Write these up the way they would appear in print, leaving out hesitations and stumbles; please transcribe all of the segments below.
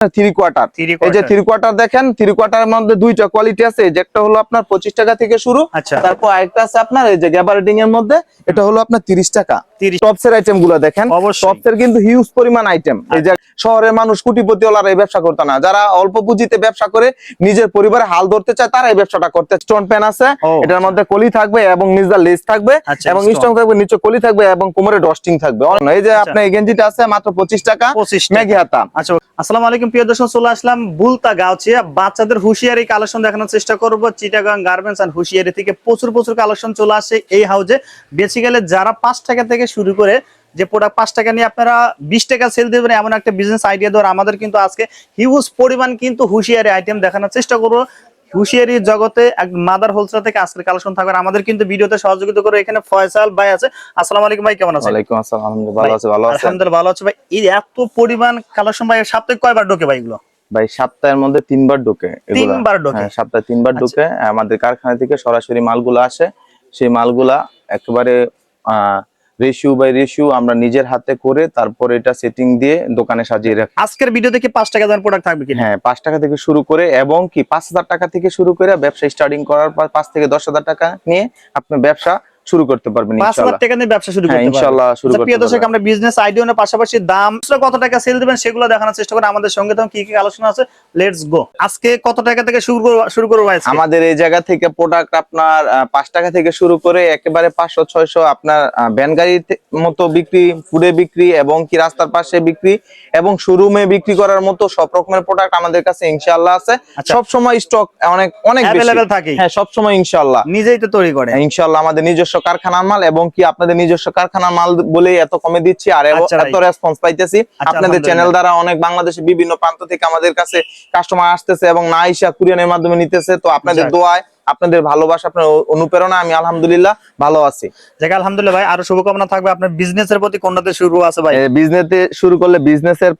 Three quarter. এই যে three quarter দেখেন, থ্রি কোয়ার্টারের মধ্যে দুইটা কোয়ালিটি আছে। এই যে একটা হলো আপনার 25 টাকা থেকে শুরু, তারপর আরেকটা আছে আপনার এই যে গ্যাবার্ডিং এর মধ্যে, এটা হলো আপনার 30 টাকা। টপসের আইটেম গুলো দেখেন, টপসের কিন্তু হিউজ পরিমাণ আইটেম। এই যে শহরের মানুষ কোটিপতিওয়ালারা এই ব্যবসা করতে না, যারা অল্প পুঁজিতে ব্যবসা করে নিজের পরিবারে হাল ধরতে চায় তারা এই ব্যবসাটা করতে। স্টোন পেন আছে, এটার মধ্যে কলি থাকবে এবং নিচে লেস থাকবে এবং স্টোন থাকবে, নিচে কলি থাকবে এবং কোমরে ডস্টিং থাকবে। এই যে আপনার এই গেঞ্জিটা আছে মাত্র 25 টাকা, ম্যাগি হাতা। আচ্ছা, আসসালামু আলাইকুম প্রিয় দর্শক, চলে আসলাম বুলতা গাউছিয়া। বাচ্চাদের হুঁশিয়ারি কালেকশন দেখানোর চেষ্টা করব। চিটাগাং গার্মেন্টস এন্ড হুঁশিয়ারি থেকে প্রচুর কালেকশন চলে আসে এই হাউজে। বেসিক্যালি যারা 5 টাকা থেকে শুরু করে যে প্রোডাক্ট 5 টাকা নিয়ে আপনারা 20 টাকা সেল দেবেন এমন একটা বিজনেস আইডিয়া ধরে আমাদের কিন্তু আজকে হিউজ পরিমাণ কিন্তু হুঁশিয়ারি আইটেম দেখানোর চেষ্টা করব। হুঁশিয়ারি জগতে এক মাদার হোলসেল থেকে আজকের কালেকশন থাকবে। আমাদের কিন্তু ভিডিওতে সহযোগিতা করে এখানে ফয়সাল ভাই আছে। আসসালামু আলাইকুম ভাই, কেমন আছেন? ওয়ালাইকুম আসসালাম, আলহামদুলিল্লাহ ভালো আছি। ভালো আছেন? আলহামদুলিল্লাহ ভালো আছি ভাই। এই এত পরিমাণ কালেকশন ভাই, সপ্তাহে কয়বার ঢোকে ভাই এগুলো? ভাই সপ্তাহের মধ্যে 3 বার ঢোকে। 3 বার ঢোকে? হ্যাঁ, সপ্তাহে 3 বার ঢোকে। আমাদের কারখানা থেকে সরাসরি মালগুলো আসে। সেই মালগুলা একেবারে রেশিও বাই রেশিও আমরা নিজের হাতে করে তারপর এটা সেটিং দিয়ে দোকানে সাজিয়ে রাখি। আজকের ভিডিও থেকে 5 টাকা দামের প্রোডাক্ট থাকবে কি? হ্যাঁ, 5 টাকা থেকে শুরু করে এবং কি 5000 টাকা থেকে শুরু করে ব্যবসা স্টার্টিং করার পর 5 থেকে 10,000 টাকা নিয়ে আপনি ব্যবসা শুরু করতে পারবেন ইনশাআল্লাহ। 5,000 টাকা নিয়ে ব্যবসা শুরু করতে পারবেন ইনশাআল্লাহ শুরু করতে প্রিয় দর্শক, পারবেন। আমরা বিজনেস আইডিয়ার পাশাপাশি দাম কত টাকা সেল দিবেন সেগুলো দেখানোর চেষ্টা করি। আমাদের সঙ্গে তখন কি কালেকশন আছে, লেটস গো। আজকে কত টাকা থেকে শুরু করব ভাই? আমাদের এই জায়গা থেকে প্রোডাক্ট আপনার 5 টাকা থেকে শুরু করে একেবারে 500 600 আপনার ভ্যান গাড়ির মতো বিক্রি, ফুডে বিক্রি এবং কি রাস্তার পাশে বিক্রি এবং শোরুমে বিক্রি করার মতো সব রকমের প্রোডাক্ট আমাদের কাছে ইনশাআল্লাহ আছে। সব সময় স্টক অনেক বেশি अवेलेबल থাকে। হ্যাঁ, সব সময় ইনশাআল্লাহ। নিজেই তো তৈরি করে ইনশাআল্লাহ, আমাদের নিজস্ব কারখানার মাল এবং কি আপনাদের নিজস্ব কারখানার মাল বলেই এত কমে দিচ্ছি আর এত রেসপন্স পাইতেছি। আপনাদের চ্যানেল দ্বারা অনেক বাংলাদেশের বিভিন্ন প্রান্ত থেকে আমাদের কাছে কাস্টমার আসতেছে এবং না আইসা কুরিয়ারের মাধ্যমে নিতেছে। তো আপনাদের দোয়ায়, আপনাদের ভালোবাসা, আপনার অনুপ্রেরণা আমি আলহামদুলিল্লাহ ভালো আছি। যাক আলহামদুলিল্লাহ ভাই, আরো শুভকামনা থাকবে। আপনার বিজনেসের প্রতি কোনটাতে শুরু আছে ভাই? বিজনেসে শুরু করলে বিজনেসের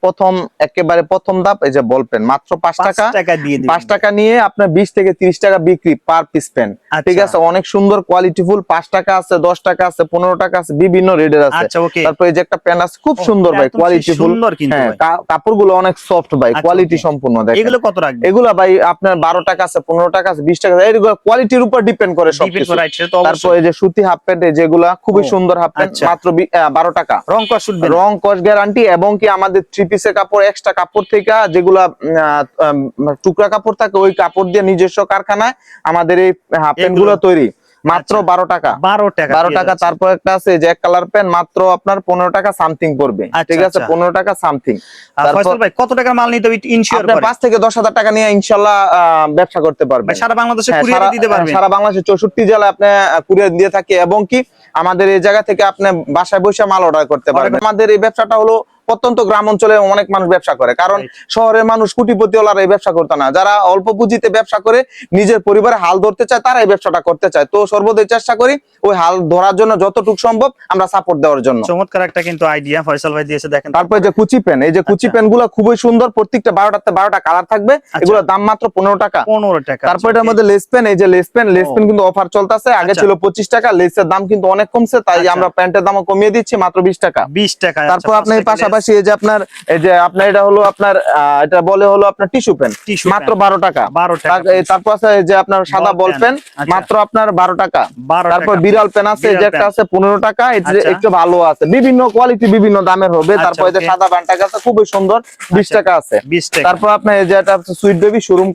একেবারে প্রথম ধাপ এই যে বল পেন, মাত্র 5 টাকা দিয়ে 5 টাকা নিয়ে আপনার 20 থেকে 30 টাকা বিক্রি পার পিস পেন। ঠিক আছে, অনেক সুন্দর কোয়ালিটিফুল। 5 টাকা আছে, 10 টাকা আছে, 15 টাকা আছে, বিভিন্ন রেটের আছে। তারপর এই যে একটা পেন আছে খুব সুন্দর ভাই, কোয়ালিটিফুল। হ্যাঁ, কাপড়গুলো অনেক সফট ভাই, কোয়ালিটি সম্পূর্ণ। দেখেন এগুলো কত রাখবেন? এগুলো ভাই আপনার 12 টাকা আছে, 15 টাকা আছে, 20 টাকা আছে। এগুলো কোয়ালিটির উপর ডিপেন্ড করে সবকিছু। তারপর এই যে সুতি হাফ প্যান্ট, যেগুলা খুবই সুন্দর হাফ প্যান্ট, মাত্র 12 টাকা। রং কস গ্যারান্টি এবং কি আমাদের 3 পিসের কাপড়, এক্সট্রা কাপড় থেকে যেগুলা টুকরা কাপড় থাকে ওই কাপড় দিয়ে নিজস্ব কারখানায় আমাদের এই হাফ প্যান্ট গুলো তৈরি, মাত্র 12 টাকা। 12 টাকা। তারপর একটা আছে যে এক কালার প্যান্ট, মাত্র আপনার 15 টাকা সামথিং পড়বে। ঠিক আছে, 15 টাকা সামথিং। ফয়সাল ভাই, কত টাকার মাল নিতে হবে ইনশিওর করে? 5 থেকে 10,000 টাকা নিয়ে ইনশাআল্লাহ ব্যবসা করতে পারবেন। সারা বাংলাদেশে কুরিয়ার দিতে পারবেন। সারা বাংলাদেশে 64 জেলায় আপনি কুরিয়ার দিয়ে থাকে এবং কি আমাদের এই জায়গা থেকে আপনি বাসায় বসে মাল অর্ডার করতে পারবেন। আমাদের এই ব্যবসাটা হলো প্রত্যন্ত গ্রাম অঞ্চলে অনেক মানুষ ব্যবসা করে, কারণ শহরের মানুষ কোটিপতিওয়ালারা এই ব্যবসা করতে না, যারা অল্প পুঁজিতে ব্যবসা করে নিজের পরিবারে হাল ধরতে চায় তারা এই ব্যবসাটা করতে চায়। তো সর্বদাই চেষ্টা করি ওই হাল ধরার জন্য যতটুকু সম্ভব আমরা সাপোর্ট দেওয়ার জন্য। চমৎকার একটা কিন্তু আইডিয়া ফয়সাল ভাই দিয়েছে, দেখেন। তারপর যে কুচি পেন, এই যে কুচি পেন গুলো খুবই সুন্দর, প্রত্যেকটা 12টাতে 12টা কালার থাকবে। এগুলোর দাম মাত্র 15 টাকা। 15 টাকা। তারপর এটার মধ্যে লেস পেন, এই যে লেস পেন কিন্তু অফার চলতেছে। আগে ছিল 25 টাকা, লেসের দাম কিন্তু অনেক কমছে, তাই আমরা প্যান্টের দামও কমিয়ে দিচ্ছি মাত্র 20 টাকা। 20 টাকা। তারপর আপনার পাশাপাশি এই যে আপনার এটা হলো আপনার এটা বলে হলো আপনার টিস্যু পেন, মাত্র 12 টাকা। তারপর আছে এই যে আপনার সাদা বল পেন, মাত্র আপনার 12 টাকা। তারপর বিড়াল পেন আছে, এই যে একটা আছে 15 টাকা, এটা একটু ভালো আছে, বিভিন্ন কোয়ালিটি বিভিন্ন দামের হবে। তারপর এই যে সাদা প্যান্টটা আছে খুবই সুন্দর, 20 টাকা আছে। তারপর আপনার এই যে এটা সুইট বেবি শোরুম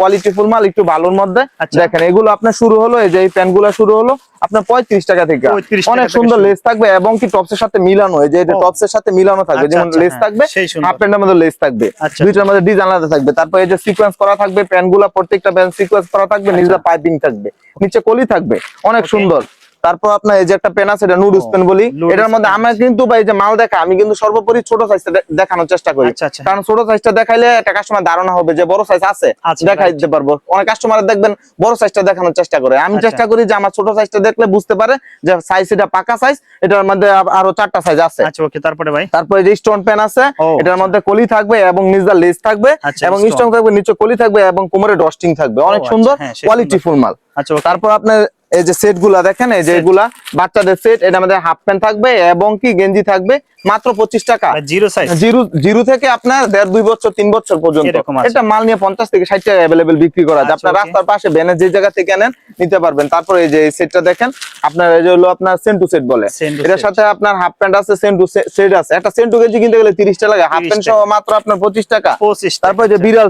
কোয়ালিটিফুল মাল, একটু ভালোর মধ্যে। দেখেন এগুলো আপনার শুরু হলো, এই যে এই প্যান্টগুলো শুরু হলো আপনার 35 টাকা থেকে। অনেক সুন্দর লেস থাকবে এবং কি টপসের সাথে মিলানো, এই যে এটা টপসের সাথে মিলানো থাকবে, যেমন লেস থাকবে, হাফ প্যান্টের মধ্যে লেস থাকবে, দুইটার মধ্যে ডিজাইন আলাদা থাকবে। তারপর এই যে সিকোয়েন্স করা থাকবে প্যান্টগুলো, প্রত্যেকটা প্যান্ট সিকোয়েন্স করা থাকবে, নিচে পাইপিং থাকবে, নিচে কলি থাকবে, অনেক সুন্দর। তারপর আপনার এই যে একটা পেন আছে, এটা নুডলস পেন বলি। এটার মধ্যে আমরা কিন্তু ভাই যে মাল দেখা, আমি কিন্তু সর্বোপরি ছোট সাইজটা দেখানোর চেষ্টা করি, কারণ ছোট সাইজটা দেখাইলে একটা কাস্টমার ধারণা হবে যে বড় সাইজ আছে, দেখাই দিতে পারবো। অনেক কাস্টমার দেখবেন বড় সাইজটা দেখানোর চেষ্টা করে, আমি চেষ্টা করি যে আমার ছোট সাইজটা দেখলে বুঝতে পারে যে সাইজ এটা পাকা সাইজ, এটার মধ্যে আরো 4টা সাইজ আছে। তারপরে ভাই, তারপরে যে স্টোন পেন আছে, এটার মধ্যে কলি থাকবে এবং নিচে লেস থাকবে এবং স্টোন থাকবে, নিচে কলি থাকবে এবং কোমরে ডস্টিং থাকবে, অনেক সুন্দর কোয়ালিটিফুল মাল। তারপর আপনার এই যে সেট গুলা দেখেন, এই যে এগুলা বাচ্চাদের সেট, এর মধ্যে হাফ প্যান্ট থাকবে এবং কি গেঞ্জি থাকবে মাত্র 25 টাকা। জিরো সাইজ, জিরো থেকে আপনার 1.5 2 বছর 3 বছর পর্যন্ত এটা মাল নিয়ে 50 থেকে 60 টাকা अवेलेबल বিক্রি করা যায়। আপনার রাস্তার পাশে ভ্যানে যে জায়গা থেকে নেন নিতে পারবেন। তারপর এই যে এই সেটটা দেখেন, আপনার এই যে হলো আপনার সেন্ট টু সেট বলে, এর সাথে আপনার হাফ প্যান্ট আছে, সেন্ট টু সেট আছে। একটা সেন্ট টু গেঞ্জি কিনতে গেলে 30 টাকা লাগে, হাফ প্যান্ট সহ মাত্র আপনার 25 টাকা। তারপর যে বিড়াল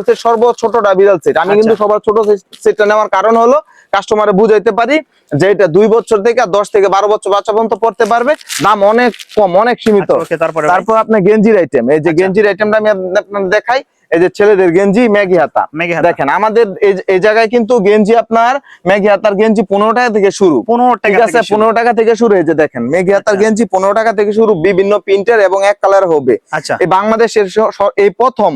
সেট সর্ব ছোটটা বিড়াল সেট। আমি কিন্তু সবার ছোট সেটটা নেওয়ার কারণ হলো কাস্টমারে বুঝাইতে পারি যে এটা 2 বছর থেকে 10 থেকে 12 বছর বাচ্চা পর্যন্ত পড়তে পারবে, দাম অনেক কম, অনেক সীমিত। তারপর আপনার গেঞ্জির আইটেম, এই যে গেঞ্জির আইটেমটা আমি আপনাদের দেখাই। এই যে ছেলেদের গেঞ্জি ম্যাগি হাতা দেখেন, আমাদের এই জায়গায় কিন্তু গেঞ্জি আপনার ম্যাগি হাতার গেঞ্জি 15 টাকা থেকে শুরু, 15 টাকা থেকে শুরু। এই যে দেখেন ম্যাগি হাতার গেঞ্জি 15 টাকা থেকে শুরু, বিভিন্ন প্রিন্টের এবং এক কালার হবে। এই বাংলাদেশের এই প্রথম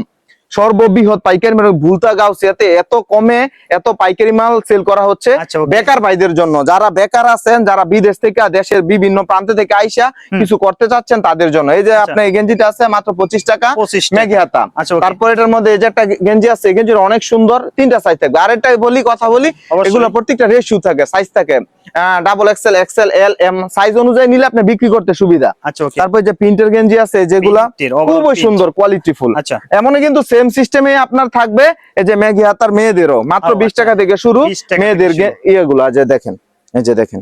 সর্ববৃহৎ পাইকারি মানে ভুলতা গাউসিয়াতে এত কমে এত পাইকারি মাল সেল করা হচ্ছে বেকার ভাইদের জন্য। যারা বেকার আছেন, যারা বিদেশ থেকে দেশের বিভিন্ন প্রান্ত থেকে আইসা কিছু করতে চাচ্ছেন তাদের জন্য। এই যে আপনার এই গেঞ্জিটা আছে মাত্র 25 টাকা ম্যাগি হাতা। তারপর এটার মধ্যে এই যে একটা গেঞ্জি আছে, এই গেঞ্জির অনেক সুন্দর, 3টা সাইজ থাকবে। আরেকটা কথা বলি, এগুলো প্রত্যেকটা রেশিও থাকে, সাইজ থাকে ডাবল এক্সেল, এক্সেল, এল, এম সাইজ অনুযায়ী নিলে আপনি বিক্রি করতে সুবিধা। তারপর যে প্রিন্টের গেঞ্জি আছে যেগুলা খুবই সুন্দর কোয়ালিটিফুল, এমনই কিন্তু সেম সিস্টেমে আপনার থাকবে। এই যে ম্যাগি হাতার মেয়েদেরও মাত্র 20 টাকা থেকে শুরু, মেয়েদের ইয়েগুলা যে দেখেন, এই যে দেখেন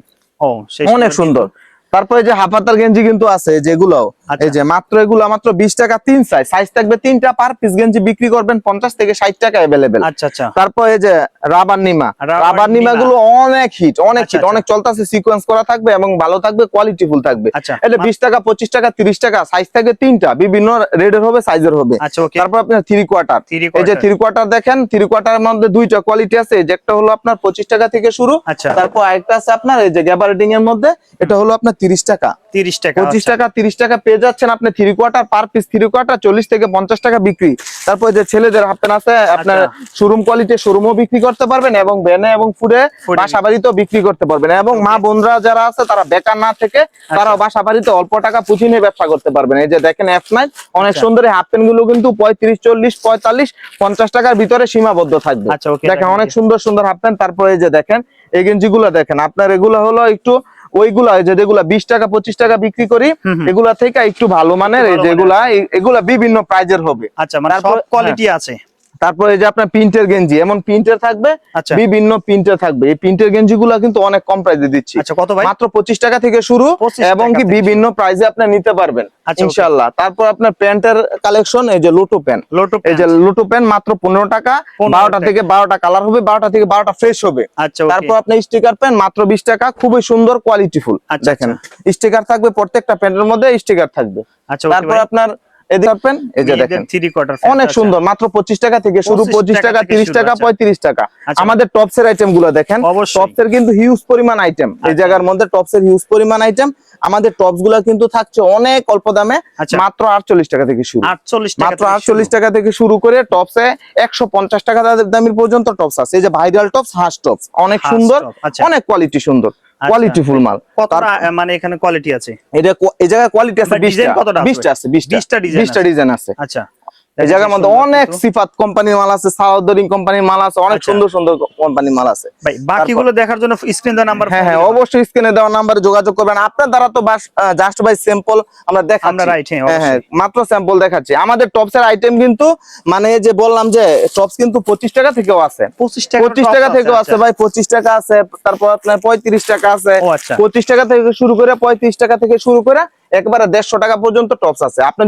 অনেক সুন্দর। তারপরে যে হাফাতার গেঞ্জি কিন্তু আছে যেগুলো, এই যে মাত্র এগুলো মাত্র 20 টাকা, 3 সাইজ থাকবে 3টা, পার পিস গেঞ্জি বিক্রি করবেন 50 থেকে 60 টাকা अवेलेबल। তারপর এই যে রাবার নিমা গুলো অনেক হিট, অনেক চলতেছে, সিকোয়েন্স করা থাকবে এবং ভালো থাকবে, কোয়ালিটিফুল থাকবে। এটা 20 টাকা, 25 টাকা, 30 টাকা, সাইজ থাকবে 3টা, বিভিন্ন রেডের হবে, সাইজের হবে। তারপর আপনার 3 কোয়ার্টার, এই যে 3 কোয়ার্টার দেখেন, 3 কোয়ার্টারের মধ্যে 2টা কোয়ালিটি আছে। এই যে একটা হলো আপনার 25 টাকা থেকে শুরু, তারপর আরেকটা আছে আপনার এই যে গ্যাবার্ডিং এর মধ্যে, এটা হলো আপনার 30 টাকা, 25 টাকা, 30 টাকা পেয়ে যাচ্ছেন আপনি 3 কোয়ার্টার, পার পিস 3 কোয়ার্টার 40 থেকে 50 টাকা বিক্রি। তারপর যে ছেলেদের হাফ প্যান্ট আছে আপনার শোরুম কোয়ালিটি, শোরুমও বিক্রি করতে পারবেন এবং ভ্যানে এবং ফুডে বাসা বাড়িতেও বিক্রি করতে পারবেন। এবং মা বোনরা যারা আছে তারা বেকার না থেকে তারাও বাসা বাড়িতে অল্প টাকা পুঁজি নিয়ে ব্যবসা করতে পারবেন। এই যে দেখেন F9 অনেক সুন্দর হাফ প্যান্ট গুলো কিন্তু 35, 40, 45, 50 টাকার ভিতরে সীমাবদ্ধ থাকবে। দেখেন অনেক সুন্দর সুন্দর হাফ প্যান্ট। তারপর এই যে দেখেন এই গেঞ্জি গুলো দেখেন, আপনার এগুলো হলো একটু ওইগুলা যেগুলা 20 টাকা 25 টাকা বিক্রি করি, এগুলা থেকে একটু ভালো মানের, এই যেগুলা এগুলা বিভিন্ন প্রাইজের হবে। সব কোয়ালিটি আছে। তারপরে যে আপনার প্রিন্টের গেঞ্জি, এমন প্রিন্টের থাকবে, বিভিন্ন প্রিন্টের থাকবে। এই প্রিন্টের গেঞ্জি গুলা কিন্তু অনেক কম প্রাইসে দিচ্ছি, মাত্র 25 টাকা থেকে শুরু এবং কি বিভিন্ন প্রাইসে আপনি নিতে পারবেন ইনশাআল্লাহ। তারপর আপনার প্যান্টের কালেকশন, এই যে লোটো প্যান্ট, এই যে লোটো প্যান্ট মাত্র 15 টাকা, 12টা থেকে 12টা কালার হবে, 12টা থেকে 12টা ফ্রেশ হবে। তারপর আপনি স্টিকার প্যান্ট মাত্র 20 টাকা, খুবই সুন্দর কোয়ালিটিফুল। দেখেন স্টিকার থাকবে, প্রত্যেকটা প্যান্টের মধ্যে স্টিকার থাকবে। তারপর আপনার অনেক সুন্দর, মাত্র 25 টাকা থেকে শুরু, 25 টাকা, 30 টাকা, 35 টাকা। আমাদের টপসের আইটেম গুলো দেখেন, টপসের কিন্তু হিউজ পরিমাণ আইটেম, এই জায়গার মধ্যে টপসের হিউজ পরিমাণ আইটেম। আমাদের টপস গুলা কিন্তু থাকছে অনেক অল্প দামে, মাত্র 48 টাকা থেকে শুরু, মাত্র 48 টাকা থেকে শুরু করে টপসে 150 টাকা দামের পর্যন্ত টপস আছে। এই যে ভাইরাল টপস, হাঁস টপস, অনেক সুন্দর, অনেক কোয়ালিটি সুন্দর, কোয়ালিটিফুল মাল। মানে এখানে কোয়ালিটি আছে, এটা এই জায়গায় কোয়ালিটি আছে 20টা আছে, 20টা ডিজাইন আছে। আচ্ছা, এই জায়গার মধ্যে অনেক সিফাত কোম্পানির মাল আছে, সাউদারিং কোম্পানির মাল আছে, অনেক সুন্দর সুন্দর কোম্পানির মাল আছে। ভাই বাকিগুলো দেখার জন্য স্ক্রিন দেওয়া নাম্বার, হ্যাঁ অবশ্যই স্ক্রিনে দেওয়া নাম্বারে যোগাযোগ করবেন। আপনার দ্বারা তো জাস্ট বাই স্যাম্পল আমরা দেখাচ্ছি, হ্যাঁ মাত্র স্যাম্পল দেখাচ্ছি। আমাদের টপসের আইটেম কিন্তু মানে যে বললাম যে টপস কিন্তু 25 টাকা থেকেও আছে, 25 টাকা থেকেও আছে ভাই, 25 টাকা আছে। তারপর আপনার 35 টাকা আছে, 25 টাকা থেকে শুরু করে 35 টাকা থেকে শুরু করে একবারে 150 টাকা পর্যন্ত টপস আছে। আপনি